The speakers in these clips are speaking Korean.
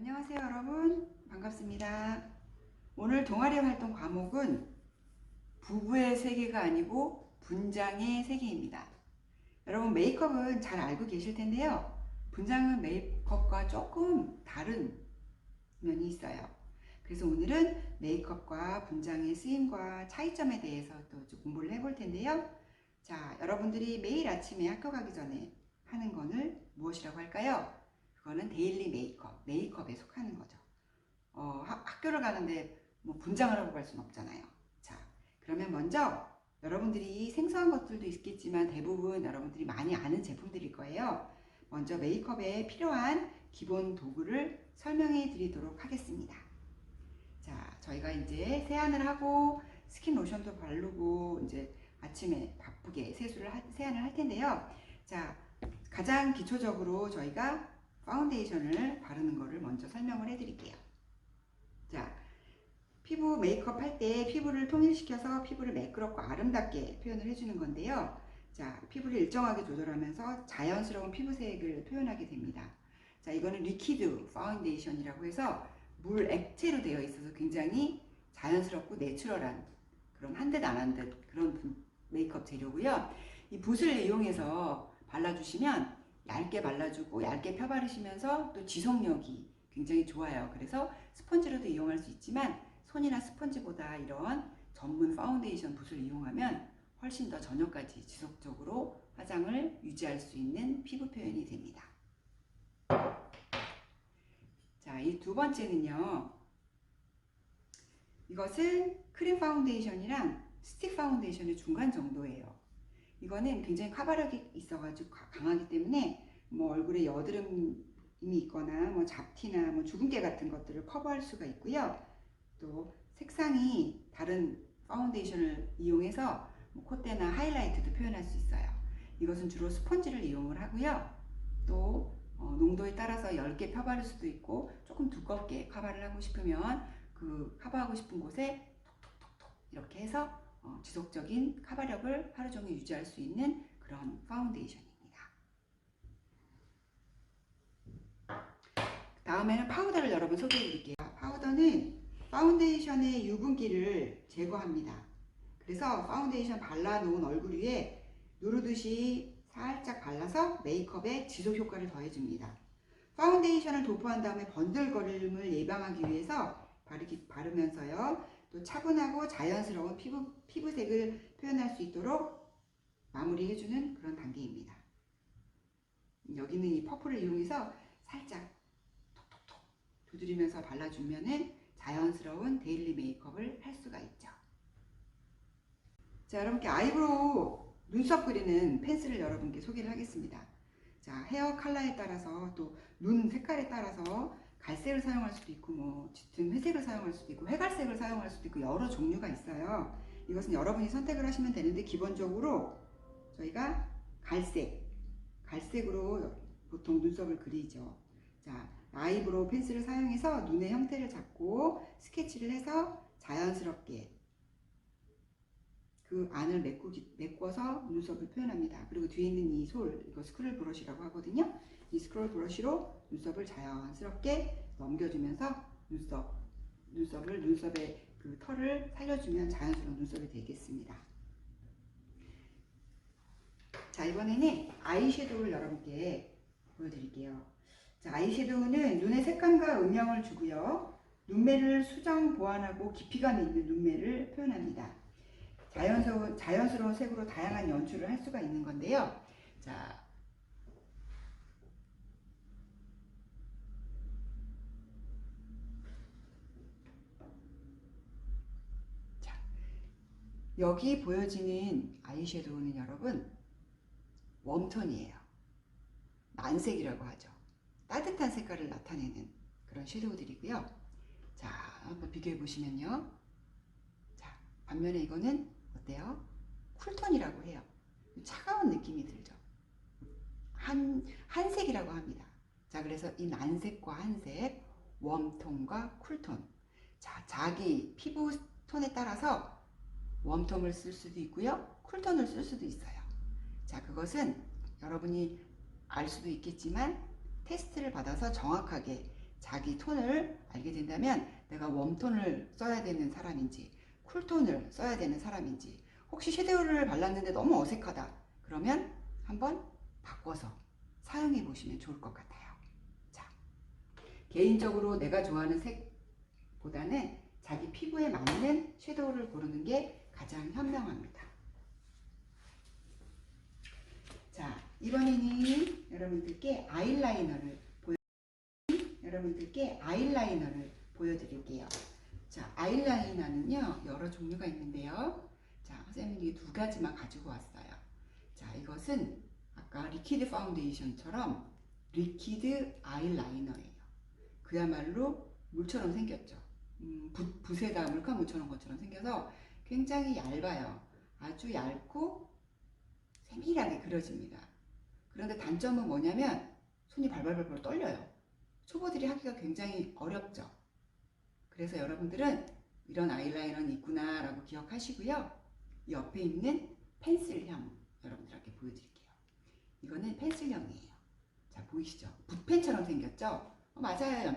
안녕하세요 여러분, 반갑습니다. 오늘 동아리 활동 과목은 부부의 세계가 아니고 분장의 세계입니다. 여러분, 메이크업은 잘 알고 계실 텐데요, 분장은 메이크업과 조금 다른 면이 있어요. 그래서 오늘은 메이크업과 분장의 쓰임과 차이점에 대해서 또 공부를 해볼 텐데요. 자, 여러분들이 매일 아침에 학교 가기 전에 하는 거는 무엇이라고 할까요? 그거는 데일리 메이크업에 속하는 거죠. 학교를 가는데 뭐 분장을 하고 갈 수는 없잖아요. 자, 그러면 먼저 여러분들이 생소한 것들도 있겠지만 대부분 여러분들이 많이 아는 제품들일 거예요. 먼저 메이크업에 필요한 기본 도구를 설명해 드리도록 하겠습니다. 자, 저희가 이제 세안을 하고 스킨 로션도 바르고 이제 아침에 바쁘게 세안을 할 텐데요. 자, 가장 기초적으로 저희가 파운데이션을 바르는 거를 먼저 설명을 해 드릴게요. 자, 피부 메이크업 할 때 피부를 통일시켜서 피부를 매끄럽고 아름답게 표현을 해주는 건데요. 자, 피부를 일정하게 조절하면서 자연스러운 피부색을 표현하게 됩니다. 자, 이거는 리퀴드 파운데이션이라고 해서 물 액체로 되어 있어서 굉장히 자연스럽고 내추럴한 그런 한 듯 안 한 듯 그런 메이크업 재료고요. 이 붓을 이용해서 발라주시면 얇게 발라주고 얇게 펴바르시면서 또 지속력이 굉장히 좋아요. 그래서 스펀지로도 이용할 수 있지만 손이나 스펀지보다 이런 전문 파운데이션 붓을 이용하면 훨씬 더 저녁까지 지속적으로 화장을 유지할 수 있는 피부 표현이 됩니다. 자, 이 두 번째는요, 이것은 크림 파운데이션이랑 스틱 파운데이션의 중간 정도예요. 이거는 굉장히 커버력이 있어가지고 강하기 때문에 뭐 얼굴에 여드름이 있거나 뭐 잡티나 뭐 주근깨 같은 것들을 커버할 수가 있고요. 또 색상이 다른 파운데이션을 이용해서 뭐 콧대나 하이라이트도 표현할 수 있어요. 이것은 주로 스펀지를 이용을 하고요. 또 농도에 따라서 얇게 펴바를 수도 있고 조금 두껍게 커버를 하고 싶으면 그 커버하고 싶은 곳에 톡톡톡톡 이렇게 해서 지속적인 커버력을 하루 종일 유지할 수 있는 그런 파운데이션입니다. 다음에는 파우더를 여러분 소개해 드릴게요. 파우더는 파운데이션의 유분기를 제거합니다. 그래서 파운데이션 발라놓은 얼굴 위에 누르듯이 살짝 발라서 메이크업에 지속 효과를 더해줍니다. 파운데이션을 도포한 다음에 번들거림을 예방하기 위해서 바르면서요, 또 차분하고 자연스러운 피부색을 표현할 수 있도록 마무리해주는 그런 단계입니다. 여기는 이 퍼프를 이용해서 살짝 톡톡톡 두드리면서 발라주면은 자연스러운 데일리 메이크업을 할 수가 있죠. 자, 여러분께 아이브로우 눈썹 그리는 펜슬을 여러분께 소개를 하겠습니다. 자, 헤어 컬러에 따라서 또 눈 색깔에 따라서 갈색을 사용할 수도 있고 뭐 짙은 회색을 사용할 수도 있고 회갈색을 사용할 수도 있고 여러 종류가 있어요. 이것은 여러분이 선택을 하시면 되는데 기본적으로 저희가 갈색으로 보통 눈썹을 그리죠. 자, 아이브로우 펜슬을 사용해서 눈의 형태를 잡고 스케치를 해서 자연스럽게 그 안을 메꿔서 눈썹을 표현합니다. 그리고 뒤에 있는 이 이거 스크롤 브러쉬라고 하거든요. 이 스크롤 브러쉬로 눈썹을 자연스럽게 넘겨주면서 눈썹의 그 털을 살려주면 자연스러운 눈썹이 되겠습니다. 자, 이번에는 아이섀도우를 여러분께 보여드릴게요. 자, 아이섀도우는 눈의 색감과 음영을 주고요, 눈매를 수정 보완하고 깊이감 있는 눈매를 표현합니다. 자연스러운 색으로 다양한 연출을 할 수가 있는 건데요. 자, 여기 보여지는 아이섀도우는 여러분 웜톤이에요. 만색이라고 하죠. 따뜻한 색깔을 나타내는 그런 섀도우들이고요. 자, 한번 비교해 보시면요. 자, 반면에 이거는 어때요? 쿨톤이라고 해요. 차가운 느낌이 들죠. 한색이라고 합니다. 자, 그래서 이 난색과 한색, 웜톤과 쿨톤. 자, 자기 피부 톤에 따라서 웜톤을 쓸 수도 있고요, 쿨톤을 쓸 수도 있어요. 자, 그것은 여러분이 알 수도 있겠지만 테스트를 받아서 정확하게 자기 톤을 알게 된다면 내가 웜톤을 써야 되는 사람인지 쿨톤을 써야 되는 사람인지, 혹시 섀도우를 발랐는데 너무 어색하다 그러면 한번 바꿔서 사용해 보시면 좋을 것 같아요. 자, 개인적으로 내가 좋아하는 색보다는 자기 피부에 맞는 섀도우를 고르는 게 가장 현명합니다. 자, 이번에는 여러분들께 아이라이너를 보여드릴게요. 자, 아이라이너는요 여러 종류가 있는데요. 자, 선생님이 두 가지만 가지고 왔어요. 자, 이것은 아까 리퀴드 파운데이션처럼 리퀴드 아이라이너예요. 그야말로 물처럼 생겼죠. 붓에다 물감 묻혀놓은 것처럼 생겨서 굉장히 얇아요. 아주 얇고 세밀하게 그려집니다. 그런데 단점은 뭐냐면 손이 발발발발 떨려요. 초보들이 하기가 굉장히 어렵죠. 그래서 여러분들은 이런 아이라이너는 있구나 라고 기억하시고요. 이 옆에 있는 펜슬형 여러분들께 보여드릴게요. 이거는 펜슬형이에요. 자, 보이시죠? 붓펜처럼 생겼죠? 맞아요.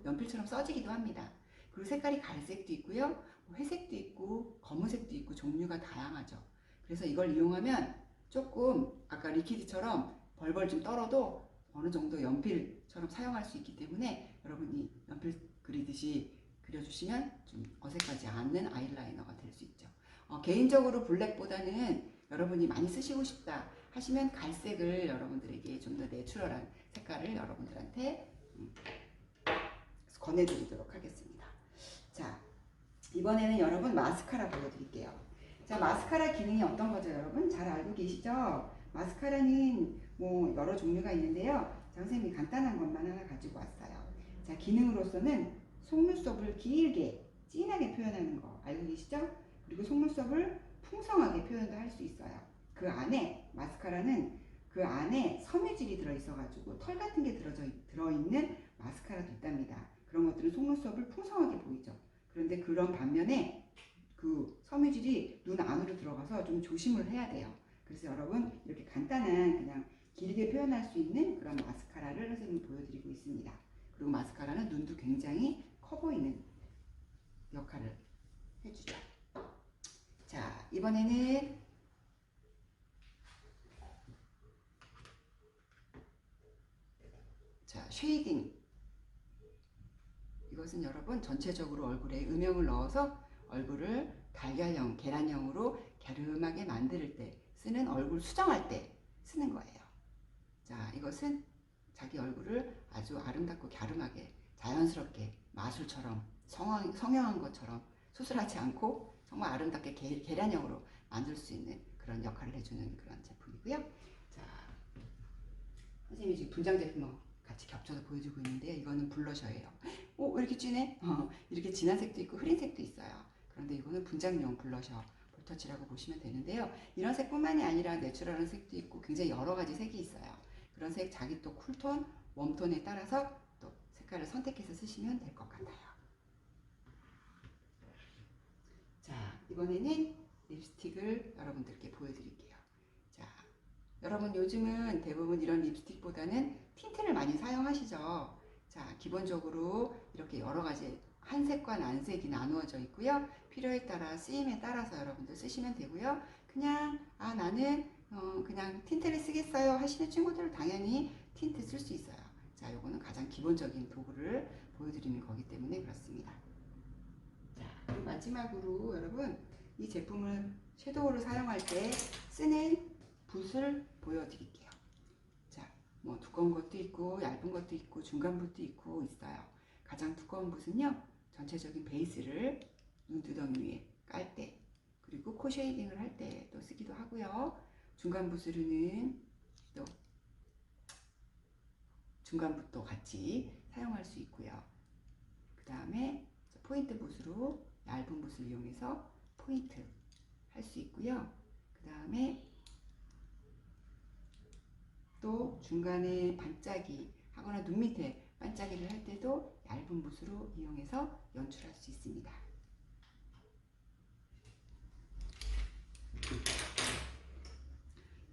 연필처럼 써지기도 합니다. 그리고 색깔이 갈색도 있고요, 회색도 있고 검은색도 있고 종류가 다양하죠. 그래서 이걸 이용하면 조금 아까 리퀴드처럼 벌벌 좀 떨어도 어느 정도 연필처럼 사용할 수 있기 때문에 여러분이 연필 그리듯이 그려주시면 좀 어색하지 않는 아이라이너가 될 수 있죠. 개인적으로 블랙보다는 여러분이 많이 쓰시고 싶다 하시면 갈색을 여러분들에게 좀 더 내추럴한 색깔을 여러분들한테 권해드리도록 하겠습니다. 자, 이번에는 여러분 마스카라 보여드릴게요. 자, 마스카라 기능이 어떤 거죠, 여러분? 잘 알고 계시죠? 마스카라는 뭐 여러 종류가 있는데요. 자, 선생님이 간단한 것만 하나 가지고 왔어요. 자, 기능으로서는 속눈썹을 길게 진하게 표현하는 거 알고 계시죠? 그리고 속눈썹을 풍성하게 표현도 할 수 있어요. 그 안에 마스카라는 그 안에 섬유질이 들어있어가지고 털 같은 게 들어있는 마스카라도 있답니다. 그런 것들은 속눈썹을 풍성하게 보이죠. 그런데 그런 반면에 그 섬유질이 눈 안으로 들어가서 좀 조심을 해야 돼요. 그래서 여러분 이렇게 간단한 그냥 길게 표현할 수 있는 그런 마스카라를 선생님이 보여드리고 있습니다. 그리고 마스카라는 눈도 굉장히 커 보이는 역할을 해주죠. 자, 이번에는 쉐이딩. 이것은 여러분 전체적으로 얼굴에 음영을 넣어서 얼굴을 달걀형, 계란형으로 갸름하게 만들 때 쓰는, 얼굴 수정할 때 쓰는 거예요. 자, 이것은 자기 얼굴을 아주 아름답고 갸름하게 자연스럽게 마술처럼 성형한 것처럼 수술하지 않고 정말 아름답게 계란형으로 만들 수 있는 그런 역할을 해주는 그런 제품이고요. 자, 선생님이 지금 분장 제품 같이 겹쳐서 보여주고 있는데요. 이거는 블러셔예요. 왜 이렇게 진해? 이렇게 진한 색도 있고 흐린 색도 있어요. 그런데 이거는 분장용 블러셔 볼터치라고 보시면 되는데요. 이런 색뿐만이 아니라 내추럴한 색도 있고 굉장히 여러 가지 색이 있어요. 그런 색 자기 또 쿨톤, 웜톤에 따라서 또 색깔을 선택해서 쓰시면 될 것 같아요. 자, 이번에는 립스틱을 여러분들께 보여드릴게요. 자, 여러분 요즘은 대부분 이런 립스틱보다는 틴트를 많이 사용하시죠. 자, 기본적으로 이렇게 여러 가지 한색과 난색이 나누어져 있고요. 필요에 따라 쓰임에 따라서 여러분들 쓰시면 되고요. 그냥 나는 그냥 틴트를 쓰겠어요 하시는 친구들은 당연히 틴트 쓸 수 있어요. 자, 요거는 가장 기본적인 도구를 보여드리는 거기 때문에 그렇습니다. 자, 그리고 마지막으로 여러분 이 제품을 섀도우로 사용할 때 쓰는 붓을 보여드릴게요. 자, 뭐 두꺼운 것도 있고 얇은 것도 있고 중간 붓도 있고 있어요. 가장 두꺼운 붓은요, 전체적인 베이스를 눈두덩이 위에 깔 때, 그리고 코 쉐이딩을 할 때 또 쓰기도 하고요. 중간 붓으로는 또 중간 붓도 같이 사용할 수 있고요. 그 다음에 포인트 붓으로 얇은 붓을 이용해서 포인트 할 수 있고요. 그 다음에 또 중간에 반짝이 하거나 눈 밑에 반짝이를 할 때도 얇은 붓으로 이용해서 연출할 수 있습니다.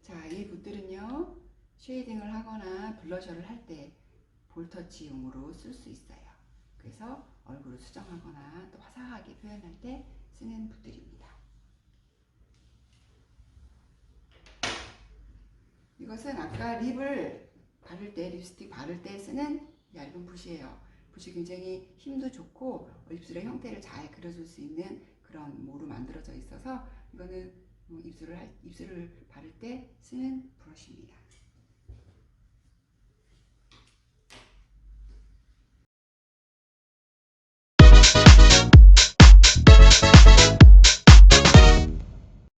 자, 이 붓들은요 쉐이딩을 하거나 블러셔를 할 때 볼터치용으로 쓸 수 있어요. 그래서 얼굴을 수정하거나 또 화사하게 표현할 때 쓰는 붓들입니다. 이것은 아까 립을 바를 때, 립스틱 바를 때 쓰는 얇은 붓이에요. 붓이 굉장히 힘도 좋고 입술의 형태를 잘 그려줄 수 있는 그런 모로 만들어져 있어서 이거는 입술을 바를 때 쓰는 브러쉬입니다.